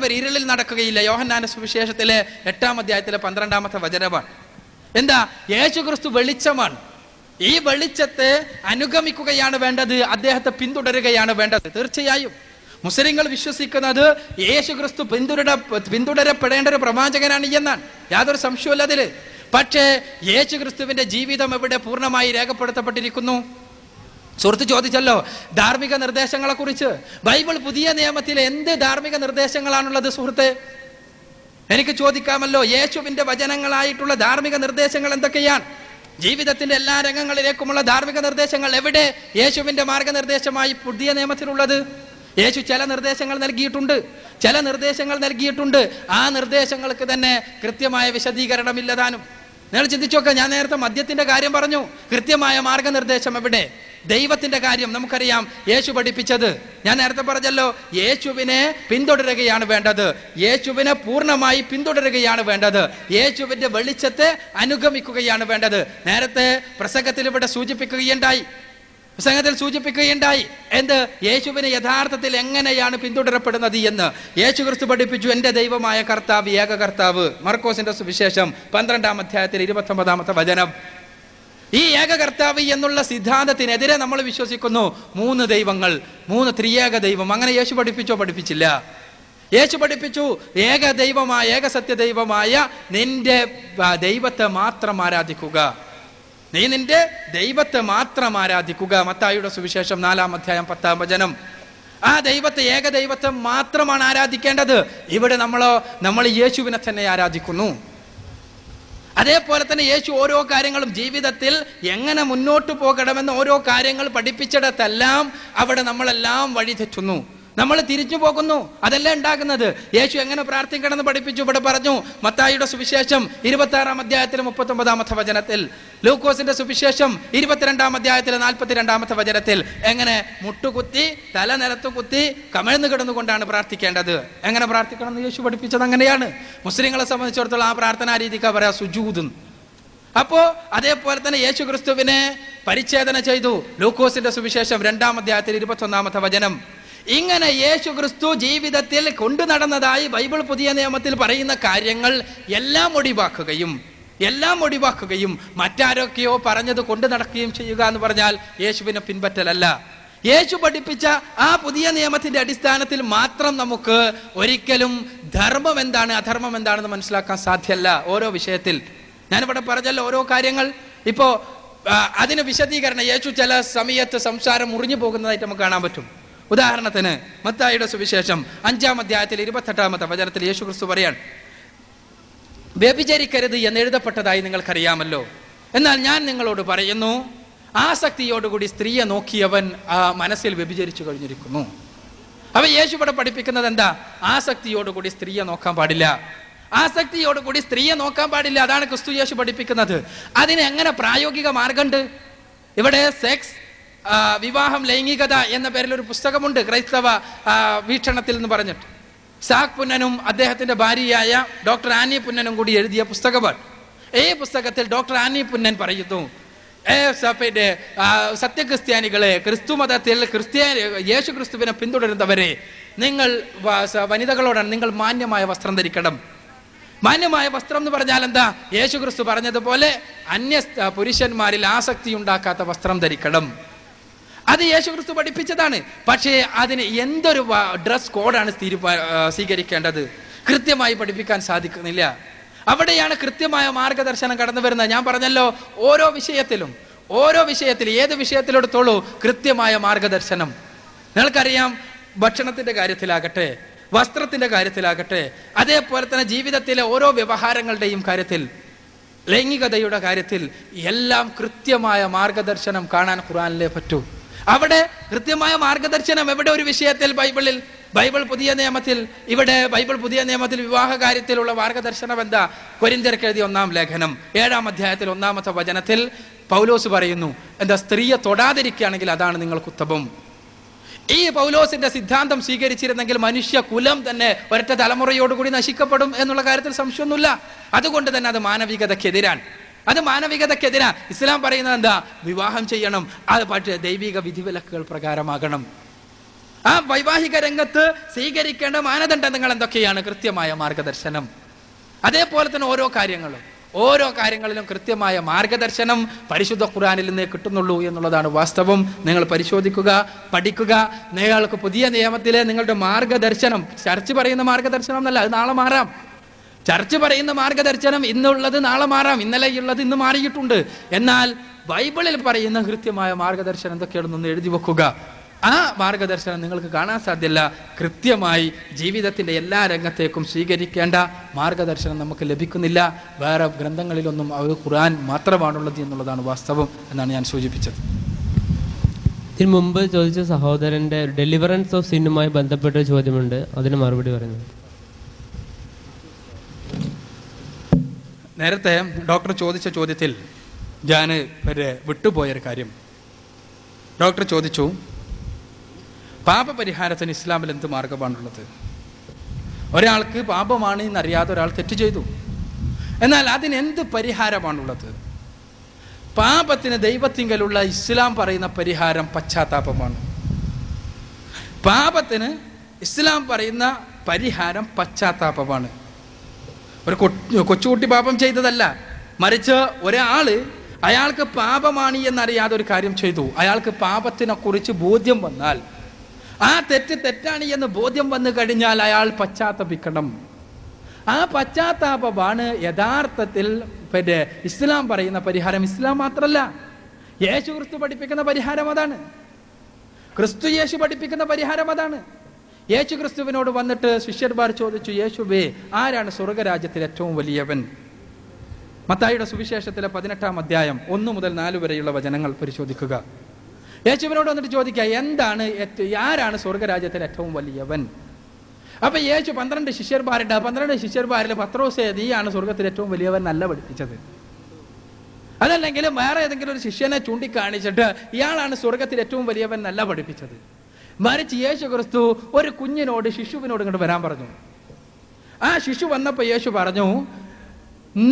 നടക്കുന്നവർ ഇരുളിൽ നടക്കുകയില്ല. യോഹന്നാന്റെ സുവിശേഷത്തിലെ 8-ാം അധ്യായത്തിലെ 12-ാമത്തെ വചനമാണ്. എന്താ? യേശുക്രിസ്തു വെളിച്ചമാണ്. ഈ വെളിച്ചത്തെ അനുഗമിക്കുകയാണ് വേണ്ടത്, അദ്ദേഹത്തെ പിന്തുടരുകയാണ് വേണ്ടത്. തീർച്ചയായും മുസ്ലിങ്ങൾ വിശ്വസിക്കുന്നത് യേശുക്രിസ്തു പിന്തുടരപ്പെടേണ്ട ഒരു പ്രവാചകനാണ് എന്നാണ്. യാതൊരു സംശയവുമില്ല അതില്. പക്ഷേ യേശുക്രിസ്തുവിന്റെ ജീവിതം എവിടെ പൂർണ്ണമായി രേഖപ്പെടുത്തപ്പെട്ടിരിക്കുന്നു? സുഹൃത്ത് ചോദിച്ചല്ലോ ധാർമ്മിക നിർദ്ദേശങ്ങളെ കുറിച്ച്. ബൈബിൾ പുതിയ നിയമത്തിൽ എന്ത് ധാർമ്മിക നിർദ്ദേശങ്ങളാണുള്ളത് സുഹൃത്തെ? എനിക്ക് ചോദിക്കാമല്ലോ, യേശുവിന്റെ വചനങ്ങളായിട്ടുള്ള ധാർമ്മിക നിർദ്ദേശങ്ങൾ എന്തൊക്കെയാണ്? ജീവിതത്തിന്റെ എല്ലാ രംഗങ്ങളിലേക്കുമുള്ള ധാർമ്മിക നിർദ്ദേശങ്ങൾ എവിടെ യേശുവിന്റെ മാർഗനിർദ്ദേശമായി പുതിയ നിയമത്തിലുള്ളത്? യേശു ചില നിർദ്ദേശങ്ങൾ നൽകിയിട്ടുണ്ട്. ആ നിർദ്ദേശങ്ങൾക്ക് തന്നെ കൃത്യമായ വിശദീകരണമില്ലതാനും. നിങ്ങൾ ചിന്തിച്ചോക്കെ, ഞാൻ നേരത്തെ മദ്യത്തിന്റെ കാര്യം പറഞ്ഞു. കൃത്യമായ മാർഗനിർദ്ദേശം എവിടെ? ദൈവത്തിന്റെ കാര്യം നമുക്കറിയാം. യേശു പഠിപ്പിച്ചത് ഞാൻ നേരത്തെ പറഞ്ഞല്ലോ, യേശുവിനെ പിന്തുടരുകയാണ് വേണ്ടത്. യേശുവിനെ പൂർണ്ണമായി പിന്തുടരുകയാണ് വേണ്ടത്. യേശുവിന്റെ വെളിച്ചത്തെ അനുഗമിക്കുകയാണ് വേണ്ടത്. നേരത്തെ പ്രസംഗത്തിൽ ഇവിടെ സൂചിപ്പിക്കുകയുണ്ടായി എന്ത്? യേശുവിനെ യഥാർത്ഥത്തിൽ എങ്ങനെയാണ് പിന്തുടരപ്പെടുന്നത് എന്ന്. യേശുക്രിസ്തു പഠിപ്പിച്ചു, എന്റെ ദൈവമായ കർത്താവ് ഏക കർത്താവ്. മർക്കോസിന്റെ സുവിശേഷം 12-ാം അധ്യായത്തിൽ 29-ാമത്തെ വചനം. ഈ ഏക കർത്താവ് എന്നുള്ള സിദ്ധാന്തത്തിനെതിരെ നമ്മൾ വിശ്വസിക്കുന്നു 3 ദൈവങ്ങൾ, 3 ത്രിയേക ദൈവം. അങ്ങനെ യേശു പഠിപ്പിച്ചോ? പഠിപ്പിച്ചില്ല. യേശു പഠിപ്പിച്ചു ഏക ദൈവമായ, ഏക സത്യദൈവമായ നിന്റെ ദൈവത്തെ മാത്രം ആരാധിക്കുക. നീ നിന്റെ ദൈവത്തെ മാത്രം ആരാധിക്കുക. മത്തായിയുടെ സുവിശേഷം 4-ാം അധ്യായം 10-ാം വചനം. ആ ദൈവത്തെ, ഏക ദൈവത്തെ മാത്രമാണ് ആരാധിക്കേണ്ടത്. ഇവിടെ നമ്മൾ യേശുവിനെ തന്നെ ആരാധിക്കുന്നു. അതേപോലെ തന്നെ യേശു ഓരോ കാര്യങ്ങളും ജീവിതത്തിൽ എങ്ങനെ മുന്നോട്ട് പോകണമെന്ന് ഓരോ കാര്യങ്ങൾ പഠിപ്പിച്ചിടത്തെല്ലാം അവിടെ നമ്മളെല്ലാം വഴി തെറ്റുന്നു, നമ്മൾ തിരിച്ചു പോകുന്നു. അതല്ല ഉണ്ടാകുന്നത്. യേശു എങ്ങനെ പ്രാർത്ഥിക്കണമെന്ന് പഠിപ്പിച്ചു. ഇവിടെ പറഞ്ഞു മത്തായിയുടെ സുവിശേഷം 26-ാം അധ്യായത്തിൽ 39-ാമത്തെ വചനത്തിൽ, ലൂക്കോസിന്റെ സുവിശേഷം 22-ാം അധ്യായത്തിൽ 42-ാമത്തെ വചനത്തിൽ എങ്ങനെ മുട്ടുകുത്തി തല നിലത്ത് കുത്തി കമിഴ്ന്നു കിടന്നുകൊണ്ടാണ് പ്രാർത്ഥിക്കേണ്ടത്. എങ്ങനെ പ്രാർത്ഥിക്കണം എന്ന് യേശു പഠിപ്പിച്ചത് അങ്ങനെയാണ്. മുസ്ലിങ്ങളെ സംബന്ധിച്ചിടത്തോളം ആ പ്രാർത്ഥനാ രീതിക്ക് പറയാ സുജൂദ്. അപ്പോ അതേപോലെ തന്നെ യേശു ക്രിസ്തുവിനെ പരിച്ഛേദന ചെയ്തു. ലൂക്കോസിന്റെ സുവിശേഷം 2-ാം അധ്യായത്തിൽ 21-ാമത്തെ വചനം. ഇങ്ങനെ യേശു ക്രിസ്തു ജീവിതത്തിൽ കൊണ്ടു നടന്നതായി ബൈബിൾ പുതിയ നിയമത്തിൽ പറയുന്ന കാര്യങ്ങൾ എല്ലാം ഒഴിവാക്കുകയും മറ്റാരൊക്കെയോ പറഞ്ഞത് കൊണ്ടു നടക്കുകയും ചെയ്യുക എന്ന് പറഞ്ഞാൽ യേശുവിനെ പിൻപറ്റലല്ല. യേശു പഠിപ്പിച്ച ആ പുതിയ നിയമത്തിന്റെ അടിസ്ഥാനത്തിൽ മാത്രം നമുക്ക് ഒരിക്കലും ധർമ്മം എന്താണ് അധർമ്മം എന്താണെന്ന് മനസ്സിലാക്കാൻ സാധ്യമല്ല. ഓരോ വിഷയത്തിൽ ഞാനിവിടെ പറഞ്ഞല്ലോ ഓരോ കാര്യങ്ങൾ. ഇപ്പോ അതിന് വിശദീകരണം യേശു ചില സമയത്ത് സംസാരം മുറിഞ്ഞു പോകുന്നതായിട്ട് നമുക്ക് കാണാൻ പറ്റും. ഉദാഹരണത്തിന് മത്തായിയുടെ സുവിശേഷം 5-ാം അധ്യായത്തിൽ 28-ാമത്തെ വചനത്തിൽ യേശു ക്രിസ്തു പറയാണ്, വ്യഭിചരിക്കരുത് എന്ന് എഴുതപ്പെട്ടതായി നിങ്ങൾക്കറിയാമല്ലോ. എന്നാൽ ഞാൻ നിങ്ങളോട് പറയുന്നു, ആസക്തിയോടുകൂടി സ്ത്രീയെ നോക്കിയവൻ മനസ്സിൽ വ്യഭിചരിച്ചു കഴിഞ്ഞിരിക്കുന്നു. അപ്പൊ യേശു ഇവിടെ പഠിപ്പിക്കുന്നത് എന്താ? ആസക്തിയോടുകൂടി സ്ത്രീയെ നോക്കാൻ പാടില്ല. അതാണ് ക്രിസ്തു യേശു പഠിപ്പിക്കുന്നത്. അതിന് എങ്ങനെ പ്രായോഗിക മാർഗമുണ്ട്? ഇവിടെ സെക്സ്, വിവാഹം, ലൈംഗികത എന്ന പേരിൽ ഒരു പുസ്തകമുണ്ട് ക്രൈസ്തവ വീക്ഷണത്തിൽ എന്ന് പറഞ്ഞിട്ട്. സാക് പുന്നനും അദ്ദേഹത്തിന്റെ ഭാര്യയായ ഡോക്ടർ ആനി പുന്നനും കൂടി എഴുതിയ പുസ്തകമാണ്. ഈ പുസ്തകത്തിൽ ഡോക്ടർ ആനി പുന്നൻ പറയുന്നു, സത്യക്രിസ്ത്യാനികളെ, ക്രിസ്തു മതത്തിൽ യേശു ക്രിസ്തുവിനെ പിന്തുടരുന്നവരെ, നിങ്ങൾ വനിതകളോടാണ് നിങ്ങൾ മാന്യമായ വസ്ത്രം ധരിക്കണം. മാന്യമായ വസ്ത്രം എന്ന് പറഞ്ഞാൽ എന്താ? യേശു ക്രിസ്തു പറഞ്ഞതുപോലെ അന്യ പുരുഷന്മാരിൽ ആസക്തി ഉണ്ടാക്കാത്ത വസ്ത്രം ധരിക്കണം. അത് യേശു ക്രിസ്തു പഠിപ്പിച്ചതാണ്. പക്ഷേ അതിന് എന്തൊരു ഡ്രസ് കോഡാണ് സ്വീകരിക്കേണ്ടത് കൃത്യമായി പഠിപ്പിക്കാൻ സാധിക്കുന്നില്ല. അവിടെയാണ് കൃത്യമായ മാർഗദർശനം കടന്നു വരുന്നത്. ഞാൻ പറഞ്ഞല്ലോ, ഓരോ വിഷയത്തിൽ ഏത് വിഷയത്തിലെടുത്തോളൂ കൃത്യമായ മാർഗദർശനം. നിങ്ങൾക്കറിയാം, ഭക്ഷണത്തിന്റെ കാര്യത്തിലാകട്ടെ, വസ്ത്രത്തിന്റെ കാര്യത്തിലാകട്ടെ, അതേപോലെ തന്നെ ജീവിതത്തിലെ ഓരോ വ്യവഹാരങ്ങളുടെയും കാര്യത്തിൽ, ലൈംഗികതയുടെ കാര്യത്തിൽ എല്ലാം കൃത്യമായ മാർഗദർശനം കാണാൻ ഖുർആനിലേ പറ്റൂ. അവിടെ കൃത്യമായ മാർഗദർശനം എവിടെ? ഒരു വിഷയത്തിൽ ബൈബിൾ പുതിയ നിയമത്തിൽ വിവാഹ കാര്യത്തിലുള്ള മാർഗദർശനം എന്താ? കൊരിന്ത്യർക്ക് എഴുതിയ 1-ാം ലേഖനം 7-ാം അധ്യായത്തിൽ 1-ാമത്തെ വചനത്തിൽ പൗലോസ് പറയുന്നു, എന്താ? സ്ത്രീയെ തൊടാതിരിക്കുകയാണെങ്കിൽ അതാണ് നിങ്ങൾക്ക് ഉത്തമം. ഈ പൗലോസിന്റെ സിദ്ധാന്തം സ്വീകരിച്ചിരുന്നെങ്കിൽ മനുഷ്യ കുലം തന്നെ ഒരൊറ്റ തലമുറയോടുകൂടി നശിക്കപ്പെടും എന്നുള്ള കാര്യത്തിൽ സംശയമൊന്നുമില്ല. അതുകൊണ്ട് തന്നെ അത് മാനവികതയ്ക്കെതിരാണ്. ഇസ്ലാം പറയുന്നത് എന്താ? വിവാഹം ചെയ്യണം, അത് പക്ഷേ ദൈവിക വിധിവിലക്കുകൾ പ്രകാരമാകണം. ആ വൈവാഹിക രംഗത്ത് സ്വീകരിക്കേണ്ട മാനദണ്ഡങ്ങൾ എന്തൊക്കെയാണ്? കൃത്യമായ മാർഗദർശനം. അതേപോലെ തന്നെ ഓരോ കാര്യങ്ങളിലും കൃത്യമായ മാർഗദർശനം പരിശുദ്ധ ഖുർആനിൽ നിന്നേ കിട്ടുന്നുള്ളൂ എന്നുള്ളതാണ് വാസ്തവം. നിങ്ങൾ പരിശോധിക്കുക, പഠിക്കുക. നിങ്ങൾക്ക് പുതിയ നിയമത്തിലെ നിങ്ങളുടെ മാർഗദർശനം, ചർച്ച് പറയുന്ന മാർഗദർശനം എന്നല്ല, അത് നാളെ മാറാം. ചർച്ച് പറയുന്ന മാർഗദർശനം ഇന്നുള്ളത് നാളെ മാറാം, ഇന്നലെയുള്ളത് ഇന്ന് മാറിയിട്ടുണ്ട്. എന്നാൽ ബൈബിളിൽ പറയുന്ന കൃത്യമായ മാർഗദർശനം എന്തൊക്കെയാണെന്നൊന്ന് എഴുതി വെക്കുക. ആ മാർഗദർശനം നിങ്ങൾക്ക് കാണാൻ സാധ്യമല്ല. കൃത്യമായി ജീവിതത്തിൻ്റെ എല്ലാ രംഗത്തേക്കും സ്വീകരിക്കേണ്ട മാർഗദർശനം നമുക്ക് ലഭിക്കുന്നില്ല. വേറെ ഗ്രന്ഥങ്ങളിലൊന്നും അത് ഖുർആൻ മാത്രമാണുള്ളത് എന്നുള്ളതാണ് വാസ്തവം എന്നാണ് ഞാൻ സൂചിപ്പിച്ചത്. ഇതിന് മുമ്പ് ചോദിച്ച സഹോദരൻ്റെ ഡെലിവറൻസ് ഓഫ് സിന്നുമായി ബന്ധപ്പെട്ട ചോദ്യമുണ്ട്, അതിന് മറുപടി പറയുന്നത്. നേരത്തെ ഡോക്ടർ ചോദിച്ച ചോദ്യത്തിൽ ഞാൻ വിട്ടുപോയൊരു കാര്യം. ഡോക്ടർ ചോദിച്ചു, പാപപരിഹാരത്തിന് ഇസ്ലാമിൽ എന്ത് മാർഗമാണുള്ളത്? ഒരാൾക്ക് പാപമാണ് എന്നറിയാതെ ഒരാൾ തെറ്റ് ചെയ്തു, എന്നാൽ അതിനെന്ത് പരിഹാരമാണുള്ളത്? പാപത്തിന് ദൈവത്തിങ്കലുള്ള ഇസ്ലാം പറയുന്ന പരിഹാരം പശ്ചാത്താപമാണ്. പാപത്തിന് ഇസ്ലാം പറയുന്ന പരിഹാരം പശ്ചാത്താപമാണ്. ഒരു കൊച്ചുകുട്ടി പാപം ചെയ്തതല്ല, മറിച്ച് അയാൾക്ക് പാപമാണ് എന്നറിയാതെ ഒരു കാര്യം ചെയ്തു. അയാൾക്ക് പാപത്തിനെ കുറിച്ച് ബോധ്യം വന്നാൽ, ആ തെറ്റാണ് എന്ന് ബോധ്യം വന്നു കഴിഞ്ഞാൽ അയാൾ പശ്ചാത്തപിക്കണം. ആ പശ്ചാത്താപമാണ് യഥാർത്ഥത്തിൽ ഇസ്ലാം പറയുന്ന പരിഹാരം. ഇസ്ലാം മാത്രമല്ല, യേശു ക്രിസ്തു പഠിപ്പിക്കുന്ന പരിഹാരം അതാണ്. യേശു പഠിപ്പിക്കുന്ന പരിഹാരം അതാണ്. യേശു ക്രിസ്തുവിനോട് വന്നിട്ട് ശിഷ്യന്മാർ ചോദിച്ചു, യേശുവേ, ആരാണ് സ്വർഗരാജ്യത്തിൽ ഏറ്റവും വലിയവൻ? മത്തായിയുടെ സുവിശേഷത്തിലെ 18-ാം അധ്യായം 1 മുതൽ 4 വരെയുള്ള വചനങ്ങൾ പരിശോധിക്കുക. യേശുവിനോട് വന്നിട്ട് ചോദിക്കുക, ആരാണ് സ്വർഗരാജ്യത്തിൽ ഏറ്റവും വലിയവൻ? അപ്പൊ യേശു 12 ശിഷ്യന്മാരുണ്ട്. 12 ശിഷ്യന്മാരിൽ പത്രോസേ, നീയാണ് സ്വർഗത്തിൽ ഏറ്റവും വലിയവൻ നല്ല പഠിപ്പിച്ചത്. അതല്ലെങ്കിൽ വേറെ ഏതെങ്കിലും ഒരു ശിഷ്യനെ ചൂണ്ടിക്കാണിച്ചിട്ട് ഇയാളാണ് സ്വർഗത്തിൽ ഏറ്റവും വലിയവൻ നല്ല പഠിപ്പിച്ചത്. മറിച്ച് യേശു ക്രിസ്തു ഒരു ശിശുവിനോട് ഇങ്ങോട്ട് വരാൻ പറഞ്ഞു. ആ ശിശു വന്നപ്പോൾ യേശു പറഞ്ഞു,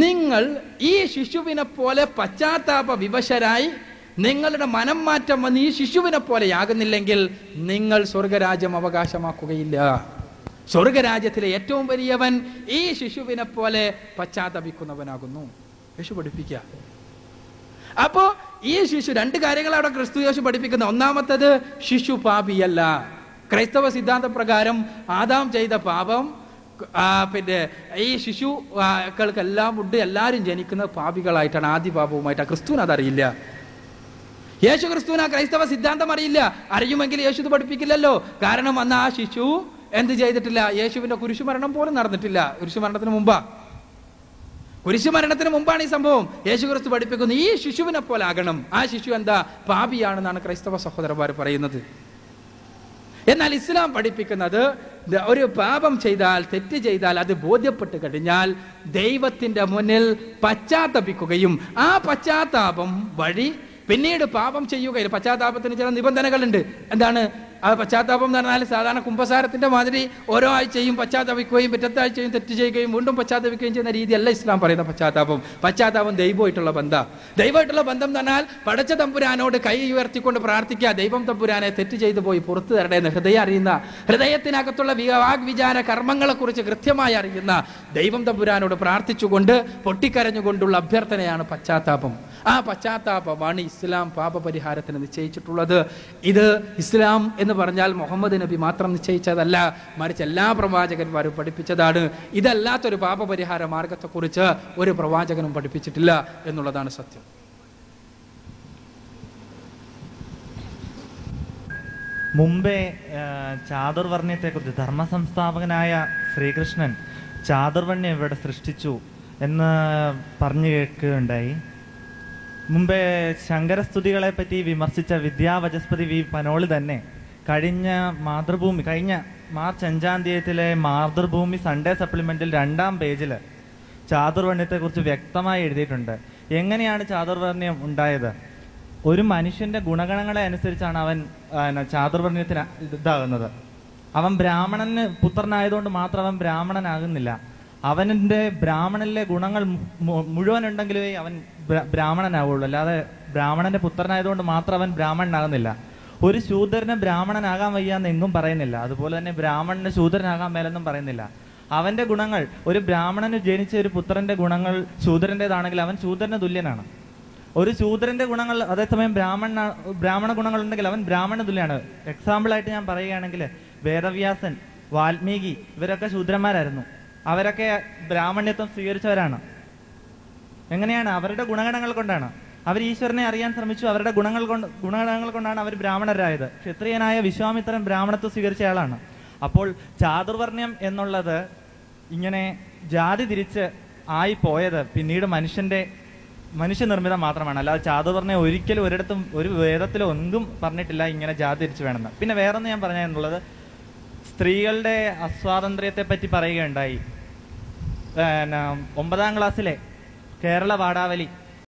നിങ്ങൾ ഈ ശിശുവിനെ പോലെ പശ്ചാത്താപ വിവശരായി നിങ്ങളുടെ മനം മാറ്റം വന്ന് ഈ ശിശുവിനെ പോലെയാകുന്നില്ലെങ്കിൽ നിങ്ങൾ സ്വർഗരാജ്യം അവകാശമാക്കുകയില്ല. സ്വർഗരാജ്യത്തിലെ ഏറ്റവും വലിയവൻ ഈ ശിശുവിനെ പോലെ പശ്ചാത്തപിക്കുന്നവനാകുന്നു. യേശു പഠിപ്പിക്കുക. അപ്പോ ഈ ശിശു 2 കാര്യങ്ങൾ അവിടെ ക്രിസ്തു യേശു പഠിപ്പിക്കുന്ന. ഒന്നാമത്തത്, ശിശു പാപിയല്ല. ക്രൈസ്തവ സിദ്ധാന്ത പ്രകാരം ആദാം ചെയ്ത പാപം, ഈ ശിശുക്കൾക്കെല്ലാം ഉണ്ട്, എല്ലാവരും ജനിക്കുന്ന പാപികളായിട്ടാണ്, ആദ്യ പാപവുമായിട്ടാണ്. ക്രിസ്തുവിന് അതറിയില്ല. യേശു ക്രിസ്തുവിന് ആ ക്രൈസ്തവ സിദ്ധാന്തം അറിയില്ല. അറിയുമെങ്കിൽ യേശു ഇത് പഠിപ്പിക്കില്ലല്ലോ. കാരണം അന്ന് ആ ശിശു എന്ത് ചെയ്തിട്ടില്ല? യേശുവിന്റെ കുരിശുമരണം പോലും നടന്നിട്ടില്ല. കുരിശുമരണത്തിന് മുമ്പാണ് ഈ സംഭവം. യേശു ക്രിസ്തു പഠിപ്പിക്കുന്നു, ഈ ശിശുവിനെ പോലെ ആകണം. ആ ശിശു എന്താ? പാപിയാണെന്നാണ് ക്രൈസ്തവ സഹോദരന്മാർ പറയുന്നത്. എന്നാൽ ഇസ്ലാം പഠിപ്പിക്കുന്നത്, ഒരു പാപം ചെയ്താൽ, തെറ്റ് ചെയ്താൽ, അത് ബോധ്യപ്പെട്ട് കഴിഞ്ഞാൽ ദൈവത്തിന്റെ മുന്നിൽ പശ്ചാത്തപിക്കുകയും ആ പശ്ചാത്താപം വഴി പിന്നീട് പാപം ചെയ്യുകയില്ല. പശ്ചാത്താപത്തിന് ചില നിബന്ധനകളുണ്ട്. എന്താണ് ആ പശ്ചാത്താപം എന്ന് പറഞ്ഞാൽ? സാധാരണ കുമ്പസാരത്തിന്റെ മാതിരി ഓരോ ആഴ്ചയും പശ്ചാത്തപിക്കുകയും പിറ്റത്തെ ആഴ്ചയും തെറ്റ് ചെയ്യുകയും വീണ്ടും പശ്ചാത്തപിക്കുകയും ചെയ്യുന്ന രീതിയല്ല ഇസ്ലാം പറയുന്ന പശ്ചാത്താപം ദൈവമായിട്ടുള്ള ബന്ധം എന്ന് പറഞ്ഞാൽ പടച്ച തമ്പുരാനോട് കൈ ഉയർത്തിക്കൊണ്ട് പ്രാർത്ഥിക്കുക, ദൈവം തമ്പുരാനെ തെറ്റ് ചെയ്തു പോയി പുറത്തു തരടേന്ന് ഹൃദയത്തിനകത്തുള്ള വിചാര കർമ്മങ്ങളെ കുറിച്ച് കൃത്യമായി അറിയുന്ന ദൈവം തമ്പുരാനോട് പ്രാർത്ഥിച്ചുകൊണ്ട് പൊട്ടിക്കരഞ്ഞുകൊണ്ടുള്ള അഭ്യർത്ഥനയാണ് പശ്ചാത്താപം. ആ പശ്ചാത്താപമാണ് ഇസ്ലാം പാപപരിഹാരത്തിന് നിശ്ചയിച്ചിട്ടുള്ളത്. ഇത് ഇസ്ലാം എന്ന് പറഞ്ഞാൽ മുഹമ്മദ് നബി മാത്രം നിശ്ചയിച്ചതല്ല, മറിച്ച് എല്ലാ പ്രവാചകന്മാരും പഠിപ്പിച്ചതാണ്. ഇതല്ലാത്തൊരു പാപപരിഹാര മാർഗത്തെക്കുറിച്ച് ഒരു പ്രവാചകനും പഠിപ്പിച്ചിട്ടില്ല എന്നുള്ളതാണ് സത്യം. മുമ്പേ ചാതുർവർണ്ണയത്തെക്കുറിച്ച് ധർമ്മസംസ്ഥാപകനായ ശ്രീകൃഷ്ണൻ ചാതുർവർണ്ണ്യം ഇവിടെ സൃഷ്ടിച്ചു എന്ന് പറഞ്ഞു കേൾക്കുകയുണ്ടായി. മുമ്പേ ശങ്കരസ്തുതികളെ പറ്റി വിമർശിച്ച വിദ്യാവചസ്പതി വി പനോളി തന്നെ കഴിഞ്ഞ മാർച്ച് 5-ാം തീയതിയിലെ മാതൃഭൂമി സൺഡേ സപ്ലിമെന്റിൽ 2-ാം പേജിൽ ചാതുർവർണ്ണ്യത്തെക്കുറിച്ച് വ്യക്തമായി എഴുതിയിട്ടുണ്ട്. എങ്ങനെയാണ് ചാതുർവർണ്ണ്യം ഉണ്ടായത്? ഒരു മനുഷ്യന്റെ ഗുണഗണങ്ങളെ അനുസരിച്ചാണ് അവൻ ചാതുർവർണ്ണ്യത്തിന് ഇതാകുന്നത്. അവൻ ബ്രാഹ്മണന് പുത്രനായതുകൊണ്ട് മാത്രം അവൻ ബ്രാഹ്മണനാകുന്നില്ല. അവൻ്റെ ബ്രാഹ്മണനിലെ ഗുണങ്ങൾ മുഴുവൻ ഉണ്ടെങ്കിലേ അവൻ ബ്രാഹ്മണനാവുള്ളൂ. അല്ലാതെ ബ്രാഹ്മണന്റെ പുത്രനായതുകൊണ്ട് മാത്രം അവൻ ബ്രാഹ്മണനാകുന്നില്ല. ഒരു ശൂദ്രന് ബ്രാഹ്മണനാകാൻ വയ്യാന്ന് എങ്ങും പറയുന്നില്ല. അതുപോലെ തന്നെ ബ്രാഹ്മണന് ശൂദ്രനാകാൻ മേലെന്നും പറയുന്നില്ല. അവന്റെ ഗുണങ്ങൾ, ഒരു ബ്രാഹ്മണന് ജനിച്ച ഒരു പുത്രന്റെ ഗുണങ്ങൾ ശൂദ്രൻ്റെതാണെങ്കിൽ അവൻ ശൂദ്രന് തുല്യനാണ്. ഒരു ശൂദ്രന്റെ ഗുണങ്ങൾ അതേസമയം ബ്രാഹ്മണ ഗുണങ്ങൾ ഉണ്ടെങ്കിൽ അവൻ ബ്രാഹ്മണ തുല്യനാണ്. എക്സാമ്പിളായിട്ട് ഞാൻ പറയുകയാണെങ്കിൽ വേദവ്യാസൻ, വാൽമീകി ഇവരൊക്കെ ശൂദ്രന്മാരായിരുന്നു. അവരൊക്കെ ബ്രാഹ്മണ്യത്വം സ്വീകരിച്ചവരാണ്. എങ്ങനെയാണ്? അവരുടെ ഗുണഗണങ്ങൾ കൊണ്ടാണ്. അവർ ഈശ്വരനെ അറിയാൻ ശ്രമിച്ചു. അവരുടെ ഗുണഗണങ്ങൾ കൊണ്ടാണ് അവർ ബ്രാഹ്മണരായത്. ക്ഷത്രിയനായ വിശ്വാമിത്രൻ ബ്രാഹ്മണത്വം സ്വീകരിച്ചയാളാണ്. അപ്പോൾ ചാതുർവർണ്ണ്യം എന്നുള്ളത് ഇങ്ങനെ ജാതി തിരിച്ച് ആയി പോയത് പിന്നീട് മനുഷ്യനിർമ്മിതം മാത്രമാണ്. അല്ലാതെ ചാതുർവർണ്ണ്യം ഒരിക്കലും ഒരിടത്തും ഒരു വേദത്തിലോ ഒന്നും പറഞ്ഞിട്ടില്ല ഇങ്ങനെ ജാതി തിരിച്ച് വേണമെന്ന്. പിന്നെ വേറൊന്ന് ഞാൻ പറഞ്ഞെന്നുള്ളത്, സ്ത്രീകളുടെ അസ്വാതന്ത്ര്യത്തെ പറ്റി പറയുകയുണ്ടായി. 9ാം ക്ലാസ്സിലെ കേരള പാഠാവലി